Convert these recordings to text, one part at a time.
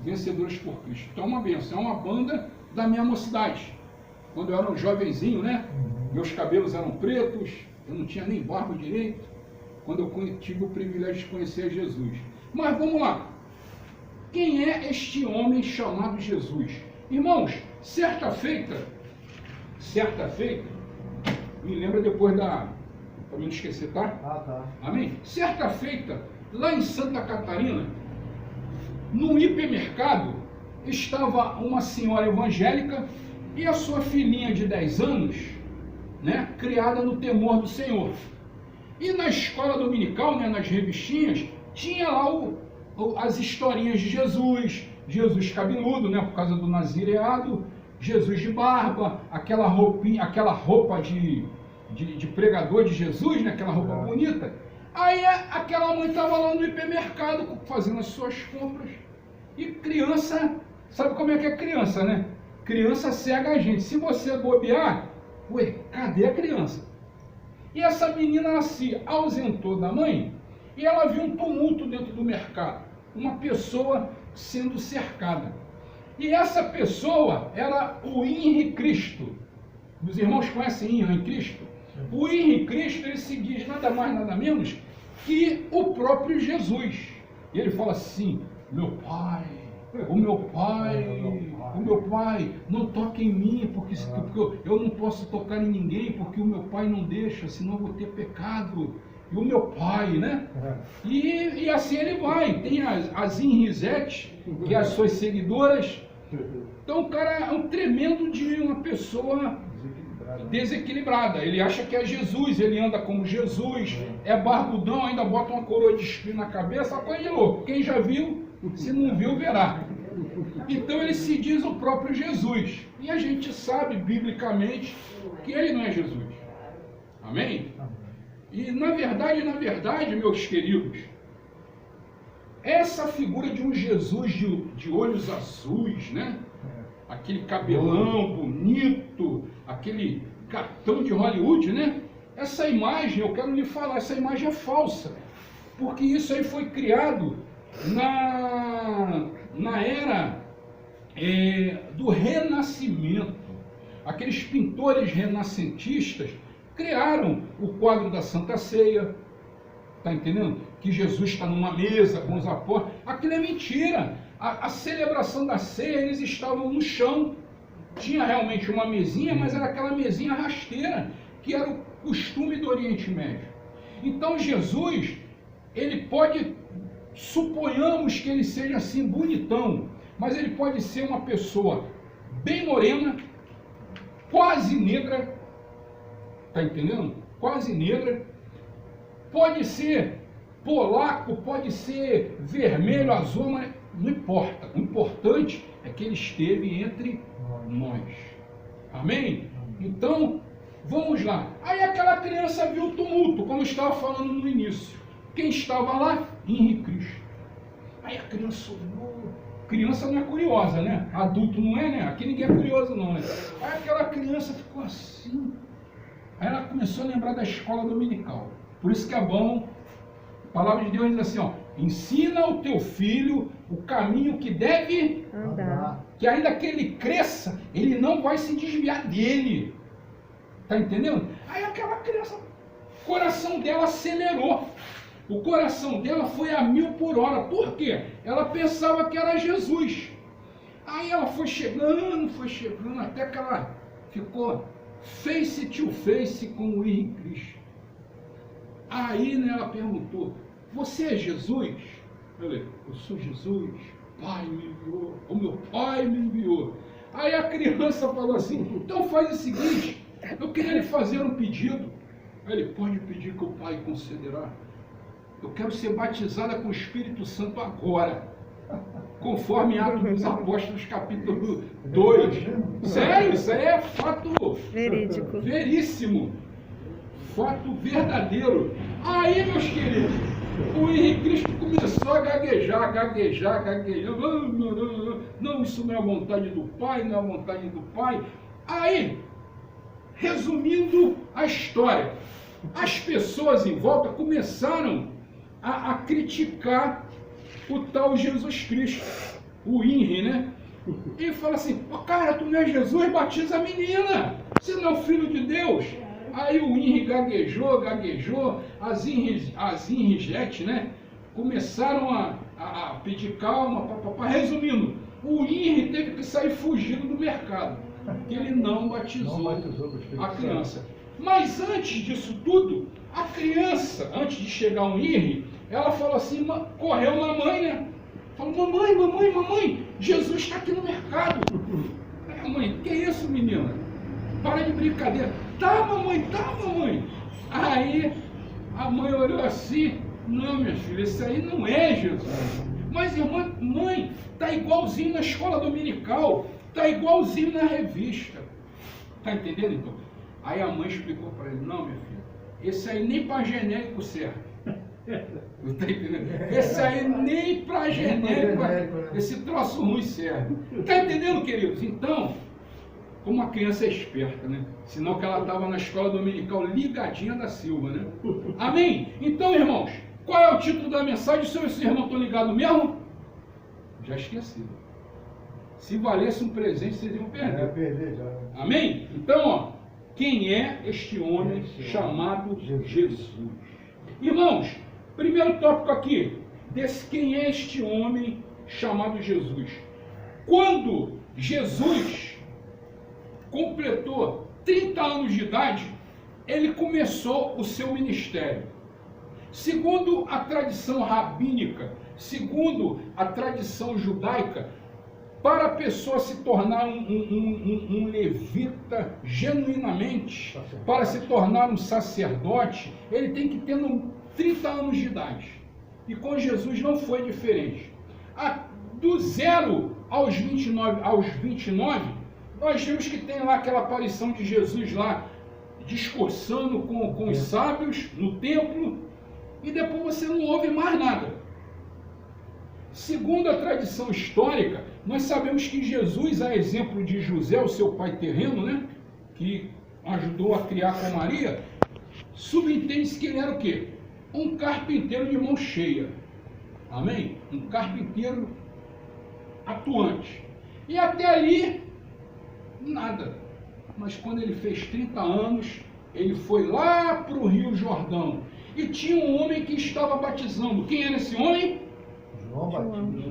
Vencedores por Cristo. Então é uma benção, é uma banda da minha mocidade. Quando eu era um jovenzinho, né? Meus cabelos eram pretos, eu não tinha nem barba direito, quando eu tive o privilégio de conhecer Jesus. Mas vamos lá. Quem é este homem chamado Jesus? Irmãos, certa feita, me lembra depois para não esquecer, tá? Tá. Amém? Certa feita, lá em Santa Catarina, no hipermercado, estava uma senhora evangélica e a sua filhinha de 10 anos, né, criada no temor do Senhor. E na escola dominical, né, nas revistinhas, tinha lá as historinhas de Jesus, Jesus cabeludo, né, por causa do nazireado, Jesus de barba, aquela roupa de pregador de Jesus, né, aquela roupa bonita. Aí aquela mãe estava lá no hipermercado fazendo as suas compras. E criança, sabe como é que é criança, né? Criança cega a gente. Se você bobear, ué, cadê a criança? E essa menina, ela se ausentou da mãe e ela viu um tumulto dentro do mercado. Uma pessoa sendo cercada. E essa pessoa era o Henri Cristo. Os irmãos conhecem Henri Cristo? O Henri Cristo, ele se diz nada mais, nada menos que o próprio Jesus. E ele fala assim: meu pai, o meu pai, não toque em mim, porque eu não posso tocar em ninguém, porque o meu pai não deixa, senão eu vou ter pecado. E o meu pai, né? E assim ele vai. Tem as Henrizettes, que é as suas seguidoras. Então o cara é um tremendo de uma pessoa desequilibrada. Ele acha que é Jesus, ele anda como Jesus, é barbudão, ainda bota uma coroa de espinho na cabeça, uma coisa de louco. Quem já viu, se não viu, verá. Então ele se diz o próprio Jesus. E a gente sabe, biblicamente, que ele não é Jesus. Amém? E na verdade, meus queridos, essa figura de um Jesus de olhos azuis, né? Aquele cabelão bonito, aquele cartão de Hollywood, né? Essa imagem, eu quero lhe falar, essa imagem é falsa, porque isso aí foi criado na era do Renascimento. Aqueles pintores renascentistas criaram o quadro da Santa Ceia, tá entendendo? Que Jesus está numa mesa com os apóstolos. Aquilo é mentira. A celebração da ceia, eles estavam no chão. Tinha realmente uma mesinha, mas era aquela mesinha rasteira, que era o costume do Oriente Médio. Então Jesus, ele pode, suponhamos que ele seja assim bonitão, mas ele pode ser uma pessoa bem morena, quase negra, tá entendendo? Quase negra, pode ser polaco, pode ser vermelho, azul, mas não importa. O importante é que ele esteve entre nós. Amém? Então, vamos lá. Aí aquela criança viu o tumulto, como eu estava falando no início. Quem estava lá? Henri Cristo. Aí a criança olhou. Criança não é curiosa, né? Adulto não é, né? Aqui ninguém é curioso não, né? Aí aquela criança ficou assim. Aí ela começou a lembrar da escola dominical. Por isso que é bom, a palavra de Deus diz assim, ó: ensina o teu filho o caminho que deve andar, que ainda que ele cresça, ele não vai se desviar dele. Tá entendendo? Aí aquela criança, o coração dela acelerou. O coração dela foi a 1000 por hora. Por quê? Ela pensava que era Jesus. Aí ela foi chegando, até que ela ficou face to face com o Henri Cristo. Aí, né, ela perguntou: você é Jesus? Eu falei: eu sou Jesus, Pai me enviou, o meu Pai me enviou. Aí a criança falou assim: então faz o seguinte, eu queria lhe fazer um pedido. Aí ele: pode pedir que o Pai concederá. Eu quero ser batizada com o Espírito Santo agora, conforme Atos dos Apóstolos, capítulo 2. Sério, isso aí é fato verídico, veríssimo, fato verdadeiro. Aí, meus queridos, o Henri Cristo começou a gaguejar. Não, isso não é a vontade do Pai, não é a vontade do Pai. Aí, resumindo a história, as pessoas em volta começaram a criticar o tal Jesus Cristo. o INRI, né? E fala assim, oh, cara, tu não é Jesus, batiza a menina, você não é o filho de Deus. Aí o INRI gaguejou, as INRIJET, né? Começaram a pedir calma, papapá. Resumindo, o INRI teve que sair fugindo do mercado, porque ele não batizou a criança. Mas antes disso tudo, a criança, antes de chegar um INRI, ela falou assim, correu na mãe, né? Falou, mamãe, Jesus está aqui no mercado. Aí, mãe, que isso, menina? Para de brincadeira. Tá, mamãe. Aí a mãe olhou assim, não, minha filha, esse aí não é Jesus. Mas, irmã, mãe, tá igualzinho na escola dominical, tá igualzinho na revista. Tá entendendo, então? Aí a mãe explicou para ele, não, minha filha, esse aí nem para genérico serve. Não está entendendo? Esse aí nem para genérico, esse troço ruim serve. Está entendendo, queridos? Então, como a criança é esperta, né? Senão que ela estava na escola dominical ligadinha da Silva, né? Amém? Então, irmãos, qual é o título da mensagem? Se esses irmãos estão ligados mesmo? Já esqueci. Se valesse um presente, vocês iam perder. Já. Amém? Então, ó, quem é este homem chamado Jesus? Irmãos, primeiro tópico aqui, quem é este homem chamado Jesus? Quando Jesus completou 30 anos de idade, ele começou o seu ministério. Segundo a tradição rabínica, segundo a tradição judaica, para a pessoa se tornar um levita genuinamente, para se tornar um sacerdote, ele tem que ter 30 anos de idade. E com Jesus não foi diferente. Do 0 aos 29, nós vimos que tem lá aquela aparição de Jesus lá, discursando com os sábios no templo, e depois você não ouve mais nada. Segundo a tradição histórica, nós sabemos que Jesus, a exemplo de José, o seu pai terreno, né, que ajudou a criar com Maria, subentende-se que ele era o quê? Um carpinteiro de mão cheia. Amém? Um carpinteiro atuante. E até ali, nada. Mas quando ele fez 30 anos, ele foi lá para o Rio Jordão. E tinha um homem que estava batizando. Quem era esse homem?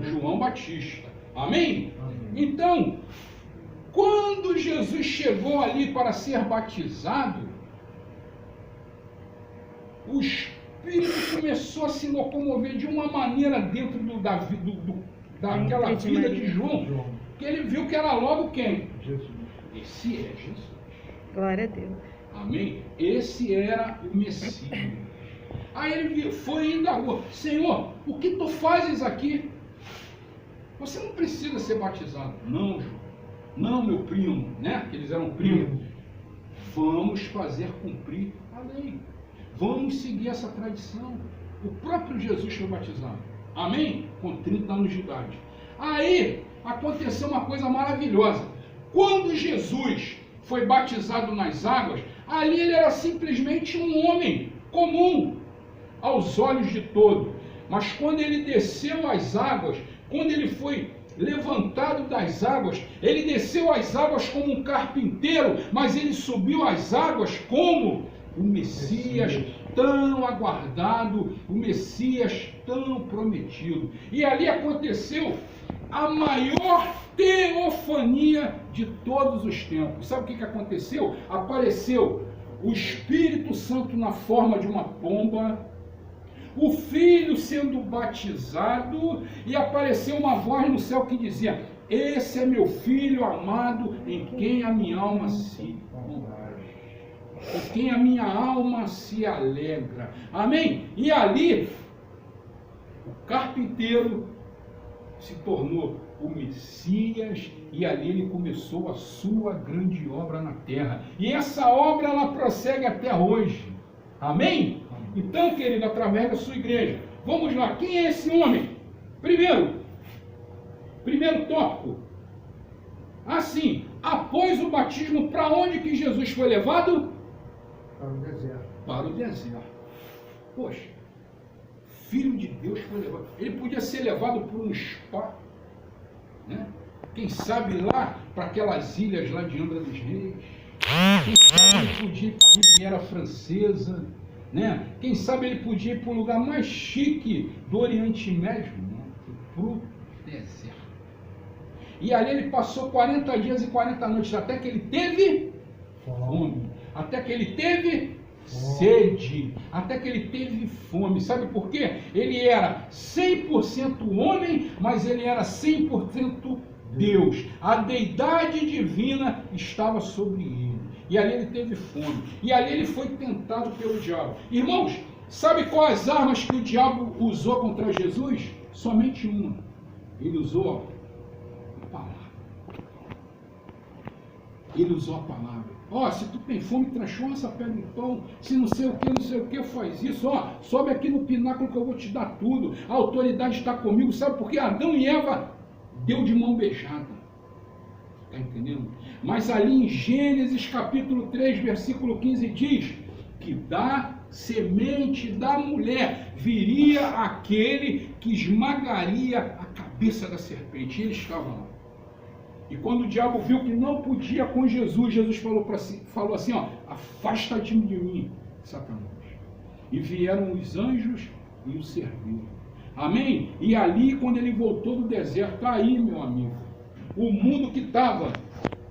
João Batista. Amém? Então, quando Jesus chegou ali para ser batizado, o Espírito começou a se locomover de uma maneira dentro daquela vida de João, que ele viu que era logo quem? Jesus. Esse é Jesus. Glória a Deus. Amém? Esse era o Messias. Aí ele foi e indagou, Senhor, o que tu fazes aqui? Você não precisa ser batizado. Não, João. Não, meu primo, né? Que eles eram primos. Vamos fazer cumprir a lei. Vamos seguir essa tradição. O próprio Jesus foi batizado. Amém? Com 30 anos de idade. Aí aconteceu uma coisa maravilhosa. Quando Jesus foi batizado nas águas, ali ele era simplesmente um homem comum aos olhos de todos. Mas quando ele desceu as águas, quando ele foi levantado das águas, ele desceu as águas como um carpinteiro, mas ele subiu as águas como o Messias tão aguardado, o Messias tão prometido. E ali aconteceu a maior teofania de todos os tempos. Sabe o que aconteceu? Apareceu o Espírito Santo na forma de uma pomba, o Filho sendo batizado, e apareceu uma voz no céu que dizia: esse é meu Filho amado, em quem a minha alma se em quem a minha alma se alegra. Amém? E ali o carpinteiro se tornou o Messias, e ali ele começou a sua grande obra na terra. E essa obra ela prossegue até hoje. Amém? Então, querido, através da sua igreja, vamos lá. Quem é esse homem? Primeiro tópico. Assim, após o batismo, para onde que Jesus foi levado? Para o deserto. Para o deserto. Poxa, Filho de Deus foi levado. Ele podia ser levado por um spa. Quem sabe lá para aquelas ilhas lá de Angra dos Reis. Quem sabe ele podia ir para a Riviera Francesa, né? Quem sabe ele podia ir para o lugar mais chique do Oriente Médio, né? Para o deserto. E ali ele passou 40 dias e 40 noites, até que ele teve fome, até que ele teve sede, até que ele teve fome. Sabe por quê? Ele era 100% homem, mas ele era 100% Deus. A deidade divina estava sobre ele. E ali ele teve fome. E ali ele foi tentado pelo diabo. Irmãos, sabe quais armas que o diabo usou contra Jesus? Somente uma. Ele usou a palavra. Ele usou a palavra. Ó, se tu tem fome, transforma essa pedra em pão. Se não sei o que, faz isso. Ó, sobe aqui no pináculo que eu vou te dar tudo. A autoridade está comigo. Sabe por quê? Adão e Eva deu de mão beijada. Está entendendo? Mas ali em Gênesis capítulo 3, versículo 15 diz que da semente da mulher viria aquele que esmagaria a cabeça da serpente. E ele estava lá. E quando o diabo viu que não podia com Jesus, Jesus falou assim, ó, afasta-te de mim, Satanás. E vieram os anjos e o serviram. Amém? E ali, quando ele voltou do deserto, está aí, meu amigo, o mundo que estava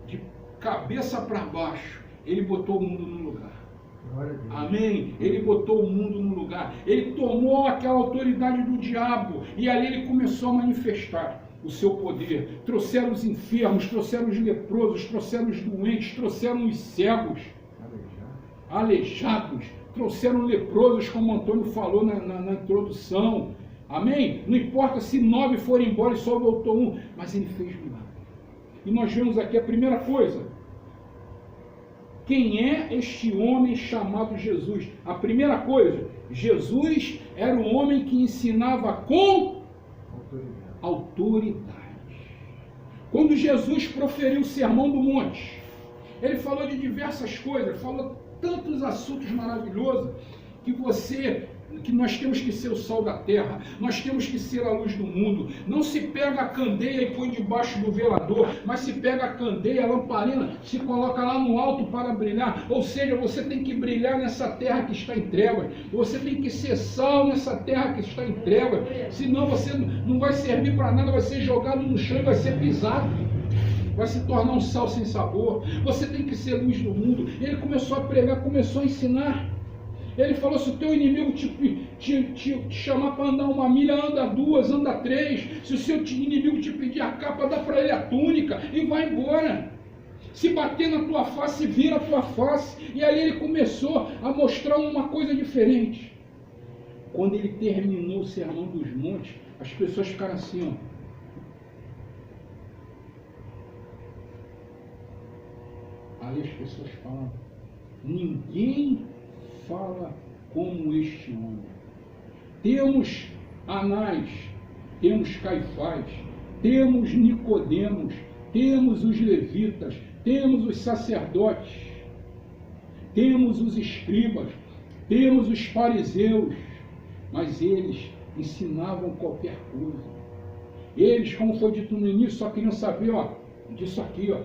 de cabeça para baixo, ele botou o mundo no lugar. Amém? Ele botou o mundo no lugar. Ele tomou aquela autoridade do diabo e ali ele começou a manifestar o seu poder. Trouxeram os enfermos, trouxeram os leprosos, trouxeram os doentes, trouxeram os cegos, aleijados, trouxeram leprosos, como o Antônio falou na introdução. Amém? Não importa se 9 foram embora e só voltou um, mas ele fez milagre. E nós vemos aqui a primeira coisa. Quem é este homem chamado Jesus? A primeira coisa, Jesus era um homem que ensinava com autoridade. Quando Jesus proferiu o Sermão do Monte, ele falou de diversas coisas, falou tantos assuntos maravilhosos que nós temos que ser o sal da terra, nós temos que ser a luz do mundo. Não se pega a candeia e põe debaixo do velador, mas se pega a candeia, a lamparina, se coloca lá no alto para brilhar. Ou seja, você tem que brilhar nessa terra que está em trevas, você tem que ser sal nessa terra que está em trevas, senão você não vai servir para nada, vai ser jogado no chão e vai ser pisado, vai se tornar um sal sem sabor. Você tem que ser luz do mundo. Ele começou a pregar, começou a ensinar. Ele falou, se o teu inimigo te chamar para andar 1 milha, anda 2, anda 3. Se o seu inimigo te pedir a capa, dá para ele a túnica e vai embora. Se bater na tua face, vira a tua face. E ali ele começou a mostrar uma coisa diferente. Quando ele terminou o Sermão dos Montes, as pessoas ficaram assim, ó. Aí as pessoas falam, ninguém fala como este homem. Temos Anás, temos Caifás, temos Nicodemos, temos os levitas, temos os sacerdotes, temos os escribas, temos os fariseus, mas eles ensinavam qualquer coisa. Eles, como foi dito no início, só queriam saber, ó, disso aqui, ó.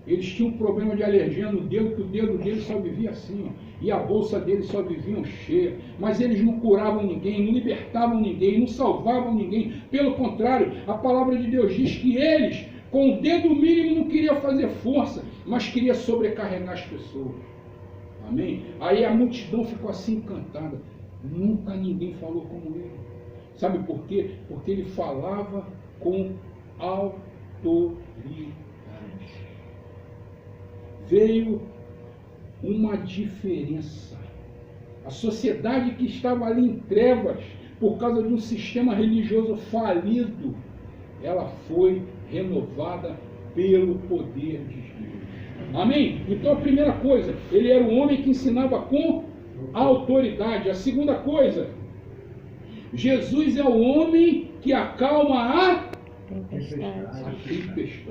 Eles tinham um problema de alergia no dedo, que o dedo deles só vivia assim, ó, e a bolsa deles só vivia cheia. Mas eles não curavam ninguém, não libertavam ninguém, não salvavam ninguém. Pelo contrário, a palavra de Deus diz que eles, com o dedo mínimo, não queriam fazer força, mas queriam sobrecarregar as pessoas. Amém? Aí a multidão ficou assim encantada. Nunca ninguém falou como ele. Sabe por quê? Porque ele falava com autoridade. Veio uma diferença. A sociedade que estava ali em trevas, por causa de um sistema religioso falido, ela foi renovada pelo poder de Deus. Amém? Então a primeira coisa, ele era um homem que ensinava com autoridade. A segunda coisa, Jesus é o homem que acalma a tempestade.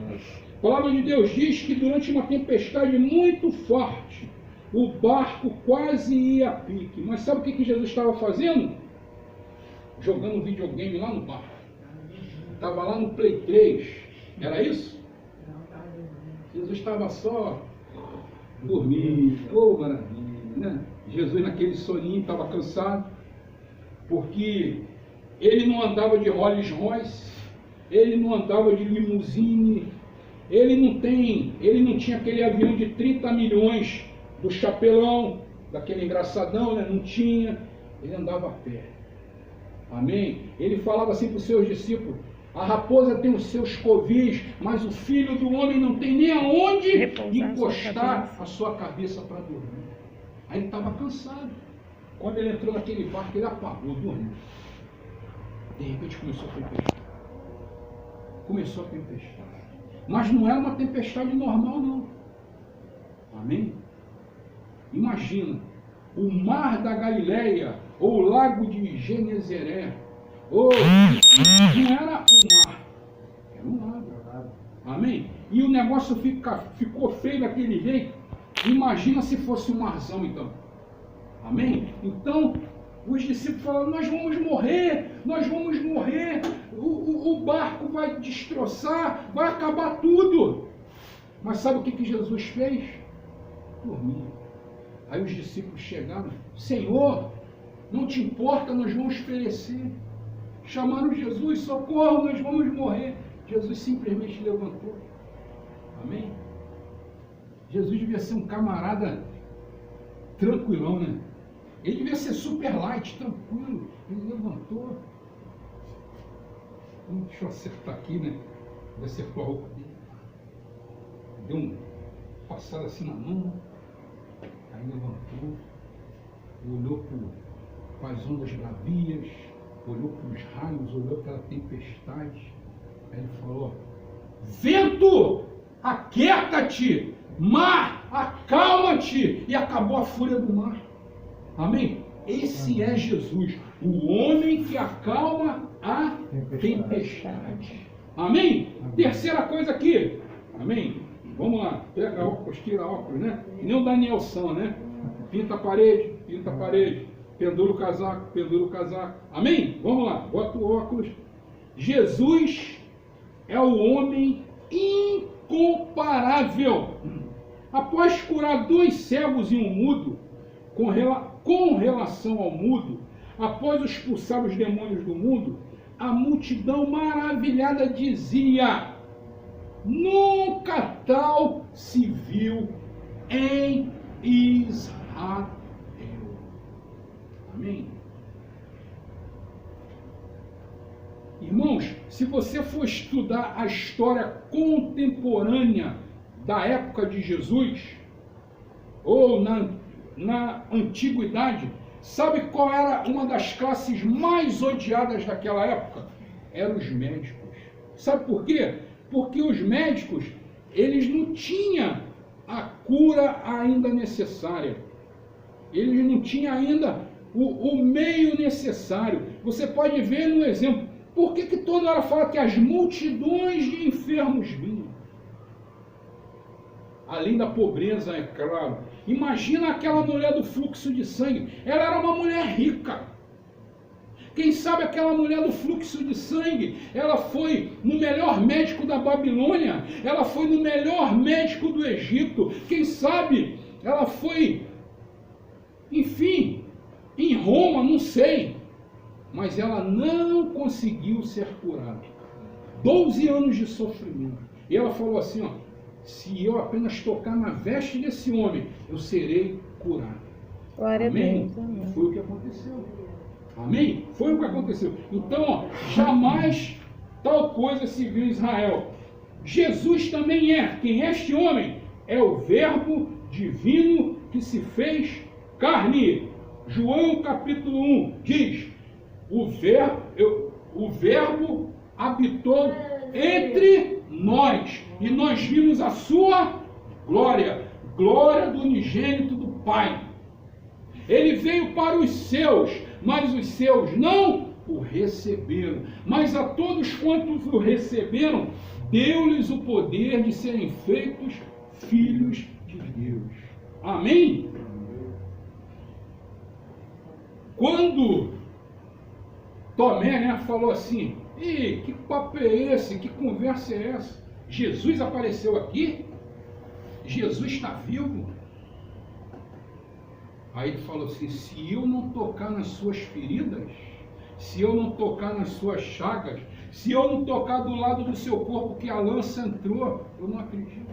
A palavra de Deus diz que durante uma tempestade muito forte, o barco quase ia a pique. Mas sabe o que Jesus estava fazendo? Jogando videogame lá no barco. Estava lá no Play 3. Era isso? Jesus estava só dormindo, oh maravilha, né? Jesus naquele soninho estava cansado, porque ele não andava de Rolls Royce, ele não andava de limusine, ele não tinha aquele avião de 30 milhões do chapelão, daquele engraçadão, né? Não tinha, ele andava a pé. Amém? Ele falava assim para os seus discípulos: a raposa tem os seus covis, mas o filho do homem não tem nem aonde encostar a sua cabeça para dormir. Aí ele estava cansado. Quando ele entrou naquele barco, ele apagou, dormiu. De repente começou a tempestade. Começou a tempestade. Mas não era uma tempestade normal, não. Amém? Imagina, o mar da Galileia, ou o lago de Genezaré, ou não era um mar, era um lago. Amém? E o negócio ficou feio daquele jeito. Imagina se fosse um marzão, então. Amém? Então, os discípulos falaram: nós vamos morrer, o barco vai destroçar, vai acabar tudo. Mas sabe o que Jesus fez? Dormir. Aí os discípulos chegaram: Senhor, não te importa, nós vamos perecer. Chamaram Jesus: socorro, nós vamos morrer. Jesus simplesmente levantou. Amém? Jesus devia ser um camarada tranquilão, né? Ele devia ser super light, tranquilo. Ele levantou. Deixa eu acertar aqui, né? Ele acertou a roupa dele. Deu uma passada assim na mão. Aí levantou. Olhou para as ondas bravias. Olhou para os raios. Olhou para aquela tempestade. Aí ele falou: vento, aquieta-te. Mar, acalma-te. E acabou a fúria do mar. Amém? Esse é Jesus, o homem que acalma a tempestade. Amém? Terceira coisa aqui. Amém? Vamos lá. Pega óculos, tira óculos, né? Que nem o Danielson, né? Pinta a parede, pendura o casaco. Amém? Vamos lá. Bota o óculos. Jesus é o homem incomparável. Após curar 2 cegos e um mudo, com relação ao mudo, após expulsar os demônios do mundo, a multidão maravilhada dizia: nunca tal se viu em Israel. Amém? Irmãos, se você for estudar a história contemporânea da época de Jesus, ou na antiguidade, sabe qual era uma das classes mais odiadas daquela época? Eram os médicos. Sabe por quê? Porque os médicos, eles não tinham a cura ainda necessária. Eles não tinham ainda o meio necessário. Você pode ver no exemplo. Por que toda hora fala que as multidões de enfermos vinham? Além da pobreza, é claro. Imagina aquela mulher do fluxo de sangue. Ela era uma mulher rica. Quem sabe aquela mulher do fluxo de sangue, ela foi no melhor médico da Babilônia, ela foi no melhor médico do Egito. Quem sabe ela foi, enfim, em Roma, não sei. Mas ela não conseguiu ser curada. 12 anos de sofrimento. E ela falou assim, ó: se eu apenas tocar na veste desse homem, eu serei curado. Glória Amém? a Deus. Amém. Foi o que aconteceu. Amém? Foi o que aconteceu. Então, ó, jamais tal coisa se viu em Israel. Jesus também é. Quem é este homem? É o Verbo divino que se fez carne. João capítulo 1 diz: o Verbo habitou entre nós, e nós vimos a sua glória, glória do unigênito do Pai. Ele veio para os seus, mas os seus não o receberam. Mas a todos quantos o receberam, deu-lhes o poder de serem feitos filhos de Deus. Amém? Quando Tomé, né, falou assim: que papo é esse? Que conversa é essa? Jesus apareceu aqui? Jesus está vivo. Aí ele falou assim, se eu não tocar nas suas feridas, se eu não tocar nas suas chagas, se eu não tocar do lado do seu corpo que a lança entrou, eu não acredito.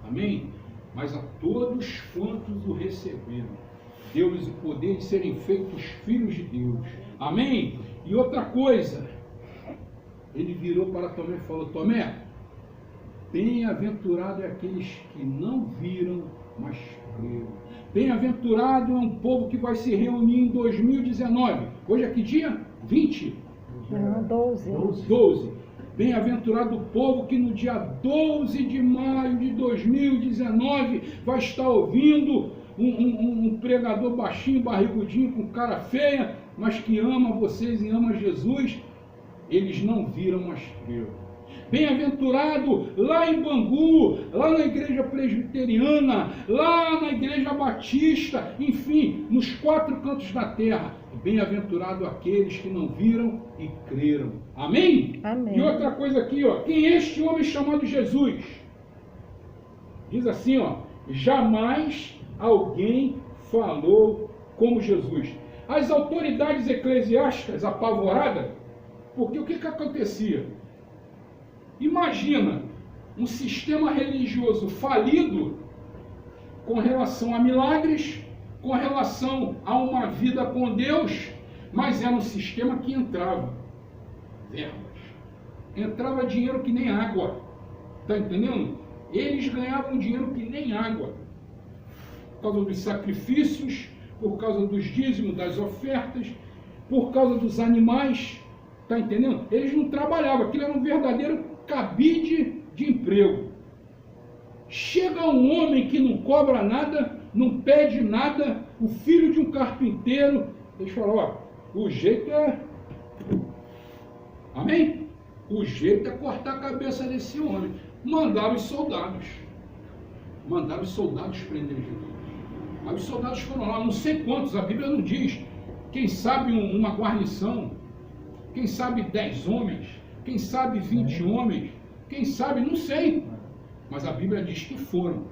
Amém? Mas a todos quantos o receberam, deu-lhes o poder de serem feitos filhos de Deus. Amém? E outra coisa, ele virou para Tomé e falou, Tomé, bem-aventurado é aqueles que não viram, mas creram. Bem-aventurado é um povo que vai se reunir em 2019. Hoje é que dia? 20? Não, 12. 12. Bem-aventurado o povo que no dia 12 de maio de 2019 vai estar ouvindo um pregador baixinho, barrigudinho, com cara feia, mas que ama vocês e ama Jesus. Eles não viram, mas creram. Bem-aventurado lá em Bangu, lá na igreja presbiteriana, lá na igreja batista, enfim, nos 4 cantos da terra. Bem-aventurado aqueles que não viram e creram. Amém? Amém. E outra coisa aqui, ó, quem é este homem chamado Jesus? Diz assim, ó, jamais alguém falou como Jesus. As autoridades eclesiásticas apavoradas, porque o que acontecia? Imagina um sistema religioso falido com relação a milagres, com relação a uma vida com Deus, mas era um sistema que entrava verbas, entrava dinheiro que nem água, está entendendo? Eles ganhavam dinheiro que nem água, por causa dos sacrifícios, por causa dos dízimos, das ofertas, por causa dos animais, está entendendo? Eles não trabalhavam, aquilo era um verdadeiro cabide de emprego. Chega um homem que não cobra nada, não pede nada, o filho de um carpinteiro, eles falam, ó, o jeito é... Amém? O jeito é cortar a cabeça desse homem. Mandaram os soldados prender Jesus. Aí os soldados foram lá, não sei quantos, a Bíblia não diz. Quem sabe uma guarnição, quem sabe 10 homens, quem sabe 20 homens, quem sabe, não sei. Mas a Bíblia diz que foram.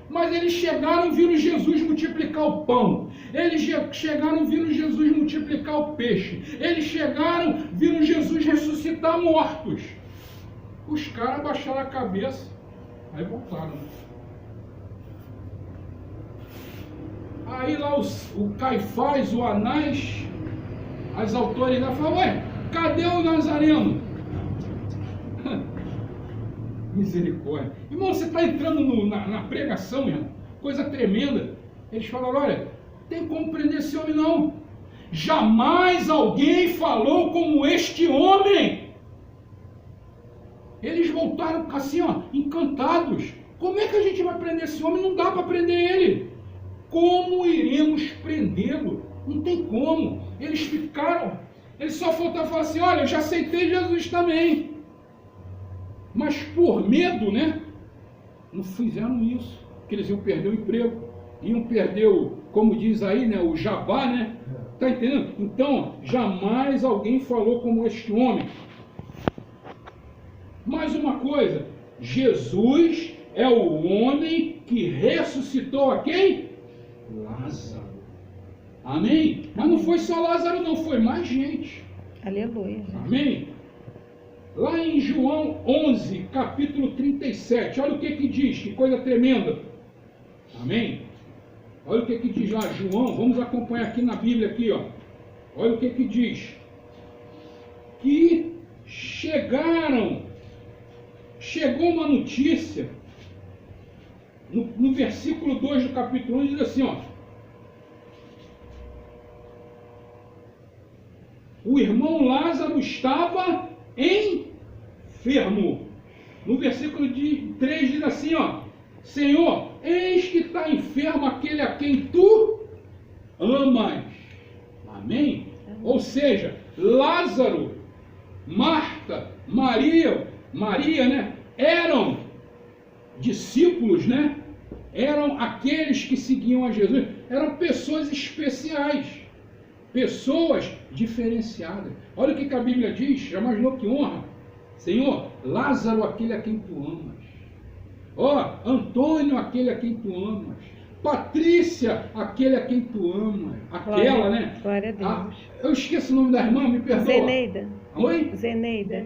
Mas eles chegaram e viram Jesus multiplicar o pão. Eles chegaram e viram Jesus multiplicar o peixe. Eles chegaram e viram Jesus ressuscitar mortos. Os caras baixaram a cabeça, aí voltaram. Aí lá o Caifás, o Anás, as autoridades falaram, ué, cadê o Nazareno? Misericórdia. Irmão, você está entrando na pregação, irmão, coisa tremenda. Eles falaram, olha, tem como prender esse homem não. Jamais alguém falou como este homem. Eles voltaram assim, ó, encantados. Como é que a gente vai prender esse homem? Não dá para prender ele. Como iremos prendê-lo? Não tem como. Eles ficaram, eles só faltaram falar assim, olha, eu já aceitei Jesus também. Mas por medo, né? Não fizeram isso. Porque eles iam perder o emprego. Iam perder, como diz aí, né? O jabá, né? Está entendendo? Então, jamais alguém falou como este homem. Mais uma coisa. Jesus é o homem que ressuscitou a quem? Lázaro. Amém? Mas não foi só Lázaro não, foi mais gente. Aleluia. Amém? Lá em João 11, capítulo 37, olha o que diz, que coisa tremenda. Amém? Olha o que diz lá, João, vamos acompanhar aqui na Bíblia, aqui, ó. Olha o que diz. Que chegou uma notícia, no versículo 2 do capítulo 1, diz assim, ó. O irmão Lázaro estava enfermo. No versículo 3 diz assim, ó. Senhor, eis que está enfermo aquele a quem tu amas. Amém? Ou seja, Lázaro, Marta, Maria, né? Eram discípulos, né? Eram aqueles que seguiam a Jesus. Eram pessoas especiais. Pessoas diferenciadas. Olha o que a Bíblia diz, já imaginou que honra? Senhor, Lázaro, aquele a quem tu amas. Ó, Antônio, aquele a quem tu amas. Patrícia, aquele a quem tu amas. Aquela, né? Glória a Deus. Eu esqueço o nome da irmã, me perdoa. Zeneida. Oi? Zeneida.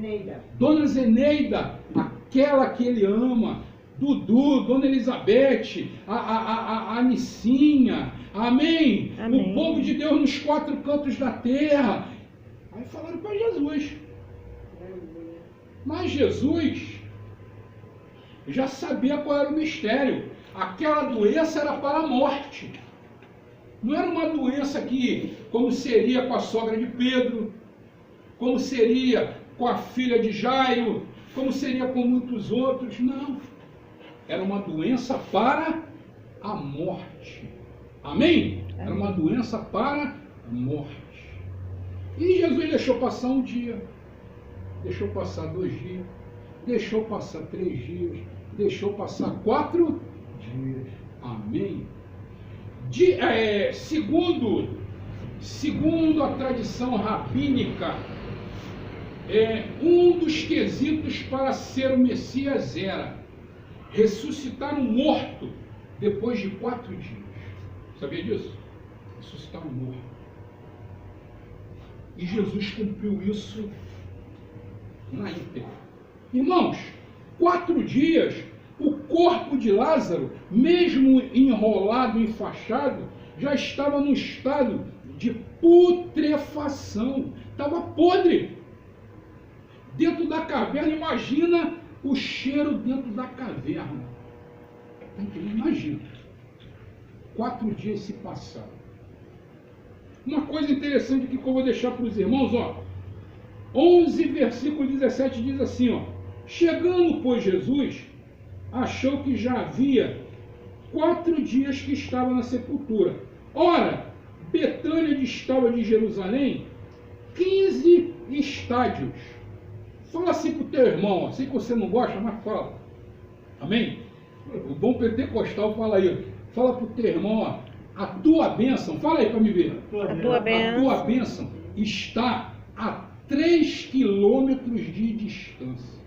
Dona Zeneida, aquela que ele ama. Dudu, Dona Elizabeth, a Anicinha, amém? Amém. O povo de Deus nos quatro cantos da terra. Aí falaram para Jesus. Mas Jesus já sabia qual era o mistério. Aquela doença era para a morte. Não era uma doença que, como seria com a sogra de Pedro, como seria com a filha de Jairo, como seria com muitos outros, não. Era uma doença para a morte. Amém? Era uma doença para a morte. E Jesus deixou passar um dia, deixou passar 2 dias, deixou passar 3 dias, deixou passar 4 dias. Amém? Segundo a tradição rabínica, um dos quesitos para ser o Messias era ressuscitar um morto depois de 4 dias. Sabia disso? Ressuscitar um morto. E Jesus cumpriu isso na íntegra. Irmãos, 4 dias, o corpo de Lázaro, mesmo enrolado, enfaixado, já estava no estado de putrefação. Estava podre. Dentro da caverna, imagina o cheiro dentro da caverna. Imagina. 4 dias se passaram. Uma coisa interessante aqui que eu vou deixar para os irmãos, ó. 11, versículo 17 diz assim, ó. Chegando, pois, Jesus, achou que já havia 4 dias que estava na sepultura. Ora, Betânia distava de Jerusalém 15 estádios. Fala assim para o teu irmão, ó. Sei que você não gosta, mas fala. Amém? O bom pentecostal fala aí. Fala para o teu irmão, ó. A tua bênção, fala aí para me ver. A tua bênção está a 3 quilômetros de distância.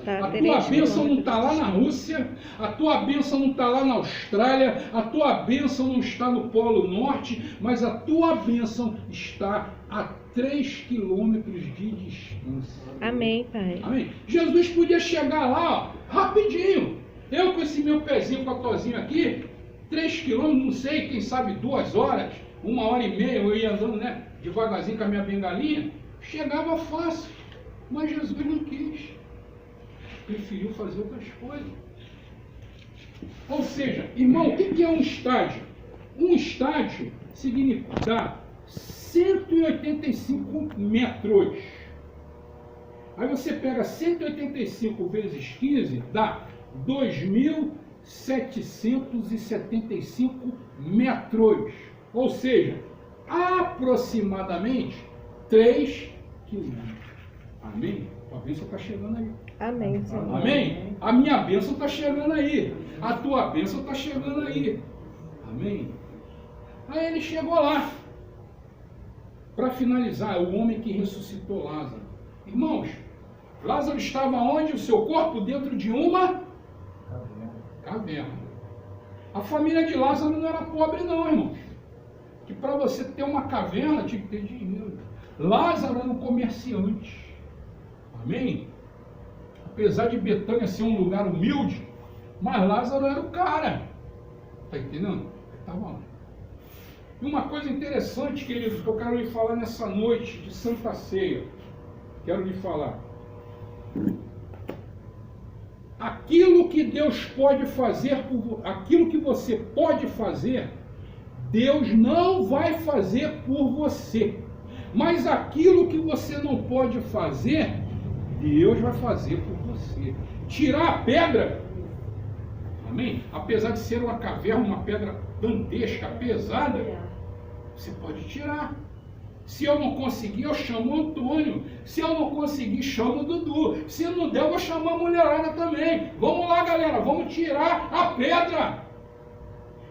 A tua bênção não está lá na Rússia, a tua bênção não está lá na Austrália, a tua bênção não está no Polo Norte, mas a tua bênção está a 3 quilômetros de distância. Amém, Pai. Amém. Jesus podia chegar lá, ó, rapidinho. Eu com esse meu pezinho cotozinho aqui, 3 quilômetros, não sei, quem sabe 2 horas, 1h30, eu ia andando, né, devagarzinho com a minha bengalinha, chegava fácil. Mas Jesus não quis. Preferiu fazer outras coisas. Ou seja, irmão, o que é um estádio? Um estádio significa 185 metros. Aí você pega 185 vezes 15, dá 2.775 metros. Ou seja, aproximadamente 3 quilômetros. Amém? A bênção está chegando aí. Amém, Senhor. Amém? A minha bênção está chegando aí. A tua bênção está chegando aí. Amém? Aí ele chegou lá. Para finalizar, o homem que ressuscitou Lázaro. Irmãos, Lázaro estava onde? O seu corpo dentro de uma caverna. A família de Lázaro não era pobre não, irmãos. Que para você ter uma caverna tinha que ter dinheiro. Lázaro era um comerciante. Amém? Apesar de Betânia ser um lugar humilde, mas Lázaro era o cara. Está entendendo? Ele estava lá. E uma coisa interessante, queridos, que eu quero lhe falar nessa noite de Santa Ceia. Quero lhe falar. Aquilo que Deus pode fazer, aquilo que você pode fazer, Deus não vai fazer por você. Mas aquilo que você não pode fazer, Deus vai fazer por você. Tirar a pedra, amém? Apesar de ser uma caverna, uma pedra dantesca, pesada, você pode tirar. Se eu não conseguir, eu chamo o Antônio. Se eu não conseguir, chamo o Dudu. Se não der, eu vou chamar a mulherada também. Vamos lá, galera, vamos tirar a pedra.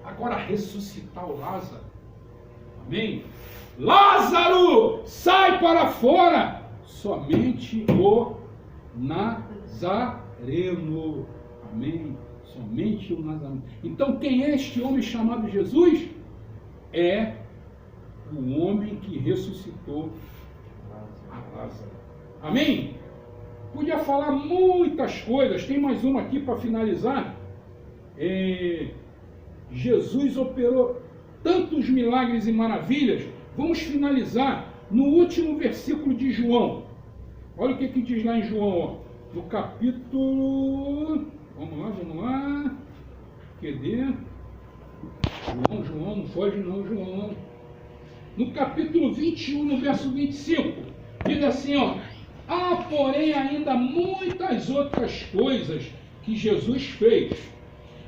Agora, ressuscitar o Lázaro. Amém? Lázaro, sai para fora! Somente o Nazareno. Amém? Somente o Nazareno. Então, quem é este homem chamado Jesus? É o homem que ressuscitou a Lázaro. Amém? Podia falar muitas coisas. Tem mais uma aqui para finalizar. Jesus operou tantos milagres e maravilhas. Vamos finalizar no último versículo de João. Olha o que diz lá em João, ó. No capítulo... Vamos lá. Cadê? João, não foge não, João. No capítulo 21, no verso 25, diz assim, ó. Há, porém, ainda muitas outras coisas que Jesus fez,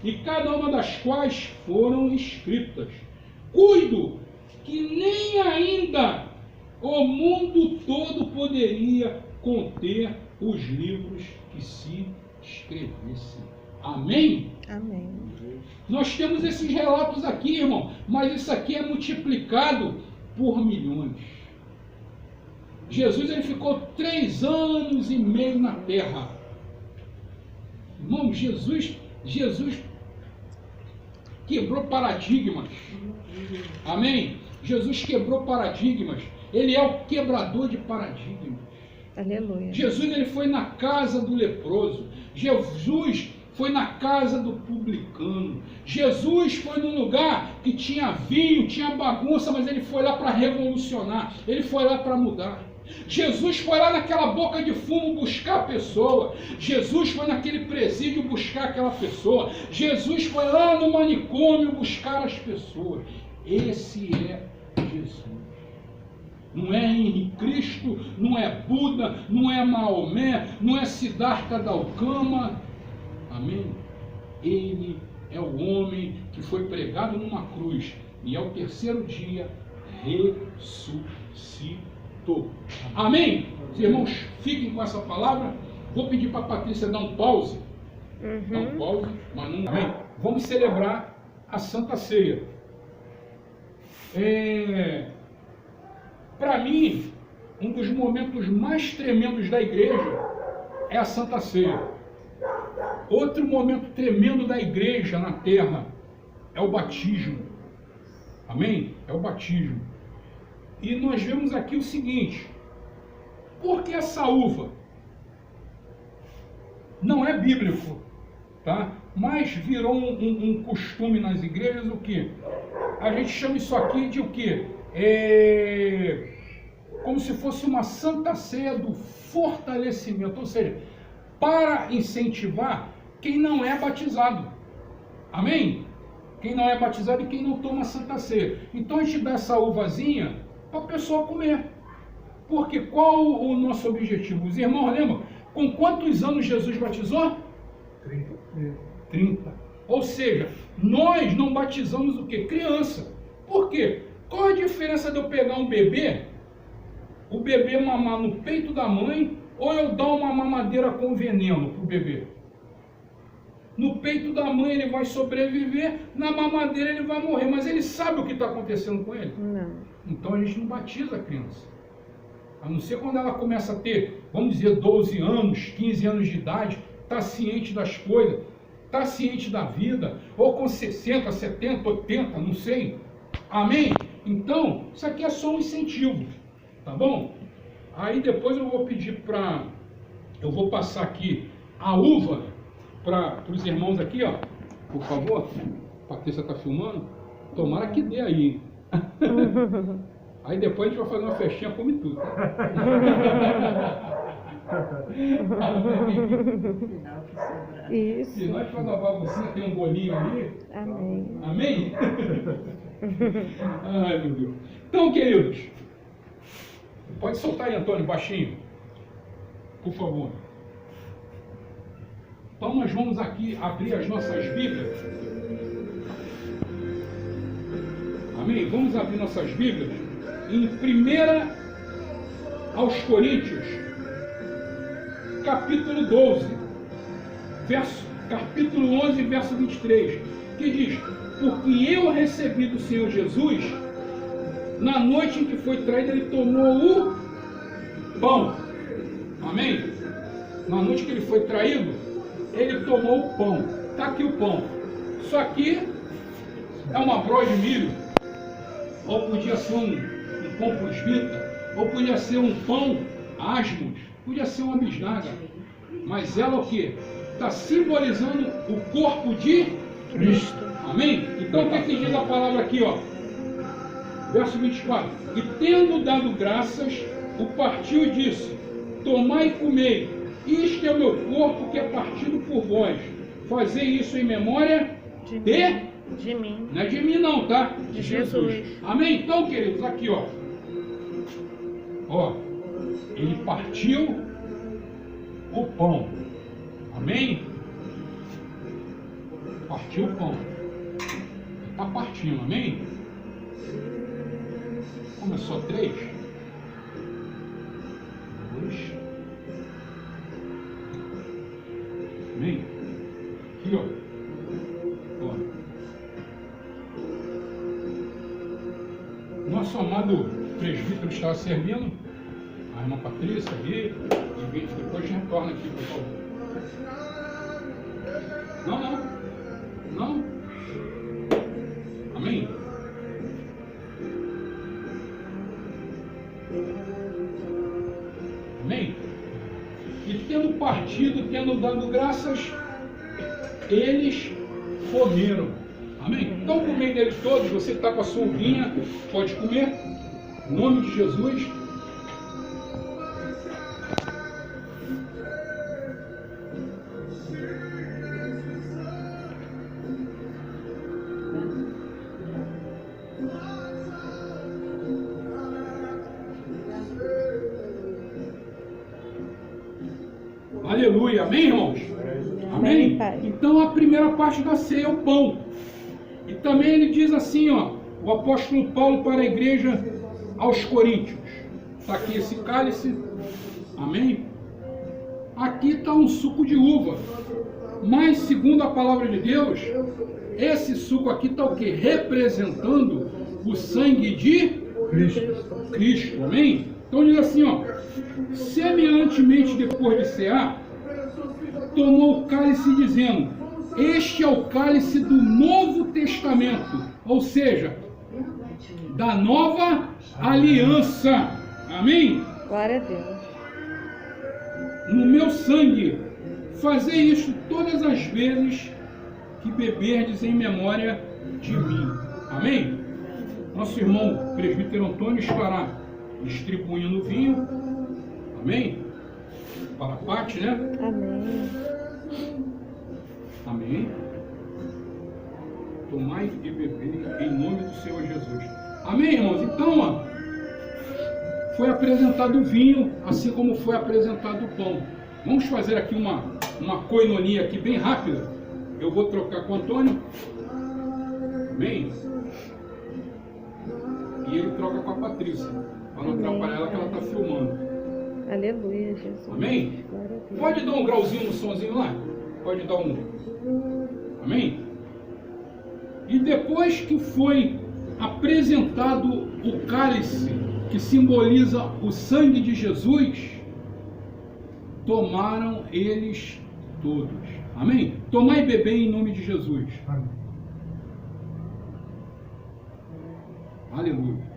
e cada uma das quais foram escritas. Cuido que nem ainda o mundo todo poderia conter os livros que se escrevessem. Amém? Amém. Nós temos esses relatos aqui, irmão, mas isso aqui é multiplicado por milhões. Jesus ele ficou 3 anos e meio na terra. Irmão, Jesus quebrou paradigmas. Amém? Jesus quebrou paradigmas. Ele é o quebrador de paradigmas. Aleluia. Jesus ele foi na casa do leproso. Jesus foi na casa do publicano. Jesus foi num lugar que tinha vinho, tinha bagunça, mas ele foi lá para revolucionar. Ele foi lá para mudar. Jesus foi lá naquela boca de fumo buscar a pessoa. Jesus foi naquele presídio buscar aquela pessoa. Jesus foi lá no manicômio buscar as pessoas. Esse é Jesus. Não é Henrique Cristo, não é Buda, não é Maomé, não é Siddhartha Gautama. Amém? Ele é o homem que foi pregado numa cruz e ao 3º dia ressuscitou. Amém? Os irmãos, fiquem com essa palavra. Vou pedir para a Patrícia dar um pause. Dar um pause, mas não. Amém? Vamos celebrar a Santa Ceia. Para mim, um dos momentos mais tremendos da igreja é a Santa Ceia. Outro momento tremendo da igreja na terra é o batismo. Amém? É o batismo. E nós vemos aqui o seguinte: por que essa uva? Não é bíblico, tá? Mas virou um costume nas igrejas o quê? A gente chama isso aqui de o quê? Como se fosse uma santa ceia do fortalecimento, ou seja, para incentivar quem não é batizado. Amém? Quem não é batizado e quem não toma santa ceia. Então a gente dá essa uvazinha para a pessoa comer. Porque qual o nosso objetivo? Os irmãos lembram? Com quantos anos Jesus batizou? 30. Ou seja, nós não batizamos o quê? Criança. Por quê? Qual a diferença de eu pegar um bebê, o bebê mamar no peito da mãe, ou eu dar uma mamadeira com veneno para o bebê? No peito da mãe ele vai sobreviver, na mamadeira ele vai morrer, mas ele sabe o que está acontecendo com ele? Não. Então a gente não batiza a criança. A não ser quando ela começa a ter, vamos dizer, 12 anos, 15 anos de idade, está ciente das coisas, está ciente da vida, ou com 60, 70, 80, não sei. Amém? Então, isso aqui é só um incentivo, tá bom? Aí depois eu vou pedir eu vou passar aqui a uva para os irmãos aqui, ó, por favor. A Patrícia está filmando. Tomara que dê aí. Aí depois a gente vai fazer uma festinha, come tudo. Isso. Se nós fazemos uma baguncinha, tem um bolinho ali. Amém. Amém? Ai, meu Deus. Então, queridos, pode soltar aí, Antônio, baixinho. Por favor. Então, nós vamos aqui abrir as nossas Bíblias. Amém? Vamos abrir nossas Bíblias em 1 aos Coríntios, capítulo 12, capítulo 11, verso 23, que diz: porque eu recebi do Senhor Jesus, na noite em que foi traído, ele tomou o pão. Amém? Na noite que ele foi traído, ele tomou o pão. Está aqui o pão. Isso aqui é uma bró de milho, ou podia ser um pão prosbita, ou podia ser um pão asmos, podia ser uma bisnaga. Mas ela o que? Está simbolizando o corpo de Cristo. Amém? Então o que diz a palavra aqui, ó? Verso 24. E tendo dado graças, o partiu e disse: tomai e comei, isto é o meu corpo que é partido por vós. Fazei isso em memória de mim. Não é de mim não, tá? De Jesus. Amém? Então, queridos, aqui, ó. Ó, ele partiu o pão. Amém? Partiu o pão. Está partindo, amém? Começou 3. 2. Amém? Aqui, ó. Nosso amado presbítero estava servindo, a irmã Patrícia ali, e depois retorna aqui, por favor. Não. Amém? Amém? E tendo partido, tendo dado graças, eles comeram. Amém? Então, por meio deles todos, você está com a sua uvinha, pode comer, em nome de Jesus. Aleluia, amém, irmãos? Amém? Então, a primeira parte da ceia é o pão. E também ele diz assim, ó, o apóstolo Paulo para a igreja aos Coríntios. Está aqui esse cálice, amém? Aqui está um suco de uva. Mas, segundo a palavra de Deus, esse suco aqui está o quê? Representando o sangue de Cristo, amém? Então diz assim, ó, semelhantemente depois de cear, tomou o cálice dizendo: este é o cálice do Novo Testamento, ou seja, da nova aliança. Amém? Glória a Deus. No meu sangue, fazei isto todas as vezes que beberdes em memória de mim. Amém? Nosso irmão presbítero Antônio estará distribuindo o vinho. Amém? Para a parte, né? Amém. Amém. Tomai e bebei em nome do Senhor Jesus. Amém, irmãos? Então, ó, foi apresentado o vinho, assim como foi apresentado o pão. Vamos fazer aqui uma coinonia aqui bem rápida. Eu vou trocar com o Antônio. Amém? E ele troca com a Patrícia, para não atrapalhar ela, que ela está filmando. Aleluia, Jesus. Amém? Glória a Deus. Pode dar um grauzinho no sonzinho lá? Pode dar um. Amém? E depois que foi apresentado o cálice, que simboliza o sangue de Jesus, tomaram eles todos. Amém? Tomai e bebei em nome de Jesus. Amém. Aleluia.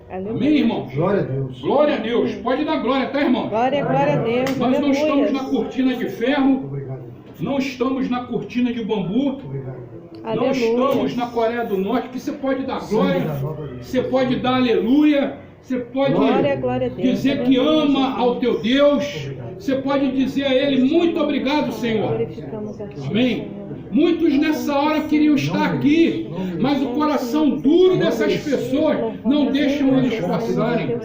Aleluia. Amém, irmãos? Glória a Deus. Glória a Deus. Pode dar glória, tá, irmão? Glória a Deus. Nós não estamos na Aleluia. cortina de ferro, Obrigado. não estamos na cortina de bambu, Obrigado. não estamos Aleluia. na Coreia do Norte, que você pode dar Sangue glória, da nova aliança. você pode dar aleluia, você pode Glória a Deus. dizer que Aleluia, ama Jesus. ao teu Deus, você pode dizer a Ele: muito obrigado, Senhor. Glorificamos a Ti, Amém? Senhor. Muitos nessa hora queriam estar aqui, mas o coração duro dessas pessoas não deixam eles passarem.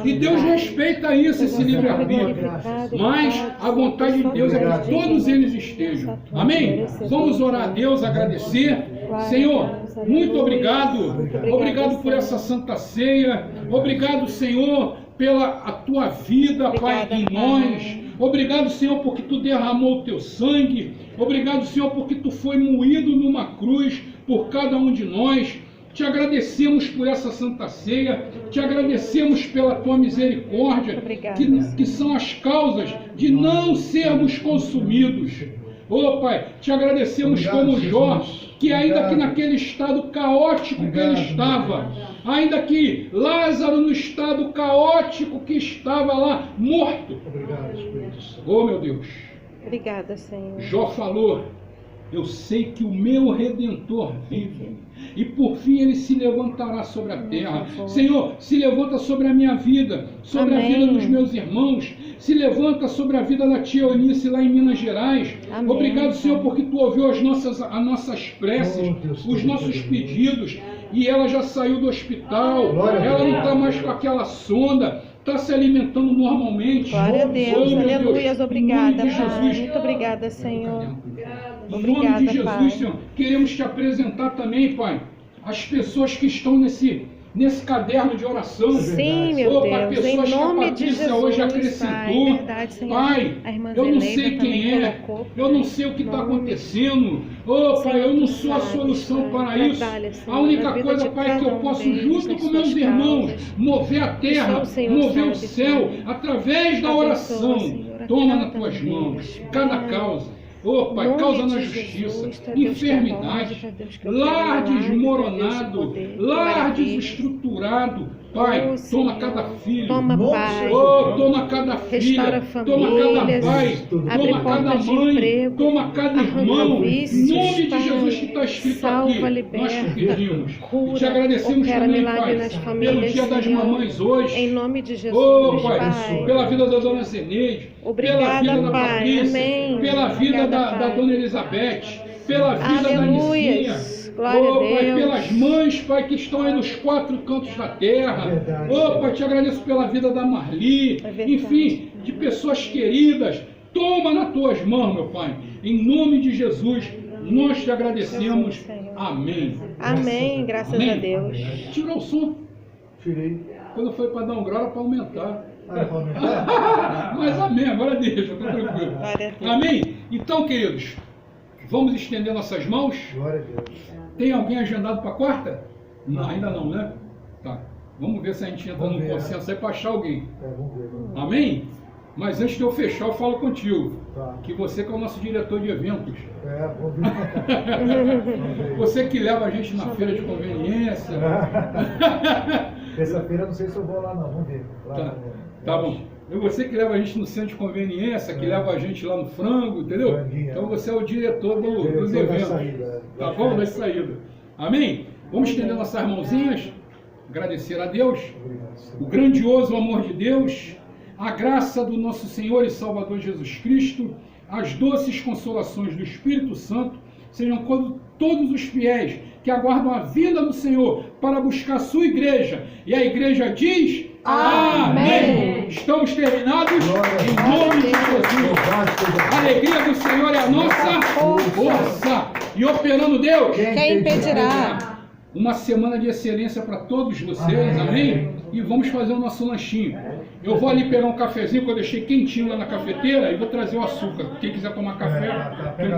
E Deus respeita isso, esse livre-arbítrio. Mas a vontade de Deus é que todos eles estejam. Amém? Vamos orar a Deus, agradecer. Senhor, muito obrigado. Obrigado por essa santa ceia. Obrigado, Senhor, pela a tua vida, Pai, em nós. Obrigado, Senhor, porque tu derramou o teu sangue. Obrigado, Senhor, porque tu foi moído numa cruz por cada um de nós. Te agradecemos por essa santa ceia, te agradecemos pela tua misericórdia, Obrigada. que são as causas de não sermos consumidos. Ô Pai, te agradecemos Obrigado, como Jó, Jesus. que ainda que Obrigado. naquele estado caótico que ele Obrigado, estava, meu Deus. ainda que Lázaro no estado caótico que estava lá, morto. Obrigado, Espírito Santo. Oh meu Deus, Obrigada, Senhor. Jó falou, eu sei que o meu Redentor vive, e por fim ele se levantará sobre a terra. Senhor. Senhor, se levanta sobre a minha vida, sobre Amém. a vida dos meus irmãos, se levanta sobre a vida da tia Eunice lá em Minas Gerais. Amém, Obrigado, Senhor, Pai. porque tu ouviu as nossas preces, Oh, Deus, os tu nossos é pedidos, e ela já saiu do hospital, Glória a ela Deus. não está mais com aquela sonda, está se alimentando normalmente. Glória a Oh, Deus, meu aleluias, Deus, obrigada, em nome de Pai. Jesus. Muito obrigada, Senhor. Em nome Obrigada, de Jesus, Pai. Senhor, queremos te apresentar também, Pai, as pessoas que estão nesse caderno de oração. Sim, meu Pai, Deus, pessoas em que a nome de Patrícia Jesus, hoje Pai, acrescentou. é verdade, Senhor. Pai, A irmã eu não Zeleida sei quem também é, colocou, eu não sei o que está nome. acontecendo. Pai, Senhor, eu não tu sou a sabes, solução Pai, para isso. trabalha, Senhor, A única na vida coisa, de Pai, é que eu cada um posso, deles, junto nas com meus suas irmãos, causas. mover a terra, Só o Senhor mover o sabe, céu, Pai. através da Abençoa, oração. Senhor, a Toma cada nas tuas um mãos deles, cada Pai. causa. Pai, Nome causa na de justiça, Jesus, tá Deus que enfermidade, pode, tá Deus que opera lar milagre, tá Deus desmoronado, de poder, lar maravilha. desestruturado. Pai, Oh, toma Senhor, cada filho. toma Nossa, Pai. Toma cada filha, Restaura toma cada famílias, pai, abre toma cada portas de mãe, emprego, toma cada arranca irmão. Em vícios, nome de Pai. Jesus que está escrito Salva, aqui, nós liberta, te pedimos. E te cura, agradecemos opera também, milagre Pai, nas pelo famílias, dia das Senhor. mamães hoje. Em nome de Jesus, Pai, Pai. pela vida da dona Zeneide, Obrigada, pela vida da Pai. Patrícia, Amém. pela vida Obrigada, da Pai. dona Elizabeth, pela vida da Aleluias. Nicinha. Glória a Pai, Deus. pelas mães, Pai, que estão aí nos 4 cantos da terra. Verdade. Pai, te agradeço pela vida da Marli, É verdade. enfim, de pessoas queridas. Toma nas tuas mãos, meu Pai. Em nome de Jesus, nós te agradecemos. Jesus, Senhor. Amém. Amém, graças Amém. a Deus. Tirou o som. Tirei. Quando foi para dar um grau, era para aumentar. Ah, para aumentar? Mas amém, agora deixa, estou tranquilo. Glória a Deus. Amém? Então, queridos, vamos estender nossas mãos. Glória a Deus. Tem alguém agendado para quarta? Não, ainda não, né? Tá. Vamos ver se a gente entra Vamos num ver, consenso aí para achar alguém. Vamos ver. Amém? Mas antes de eu fechar, eu falo contigo. Tá. Que você que é o nosso diretor de eventos. Vamos ver. Vamos ver. Você que leva a gente na feira de conveniência. Terça-feira não sei se eu vou lá não, vamos ver. Lá Tá, no- tá bom. É você que leva a gente no centro de conveniência, que leva a gente lá no frango, entendeu? Franguinho. Então você é o diretor dos Diretor da eventos. saída. Tá bom? Da saída. Amém? Vamos estender nossas mãozinhas, agradecer a Deus, Obrigado, o Senhor. grandioso amor de Deus, a graça do nosso Senhor e Salvador Jesus Cristo, as doces consolações do Espírito Santo, sejam com todos os fiéis que aguardam a vinda do Senhor para buscar a sua igreja. E a igreja diz: Amém. Estamos terminados Glória a em Deus. nome de Jesus. Louvado seja A alegria do Senhor é a nossa força. E operando Deus, Quem impedirá? uma semana de excelência para todos vocês, amém? E vamos fazer o nosso lanchinho. Eu vou ali pegar um cafezinho que eu deixei quentinho lá na cafeteira e vou trazer o açúcar. Quem quiser tomar café, Pega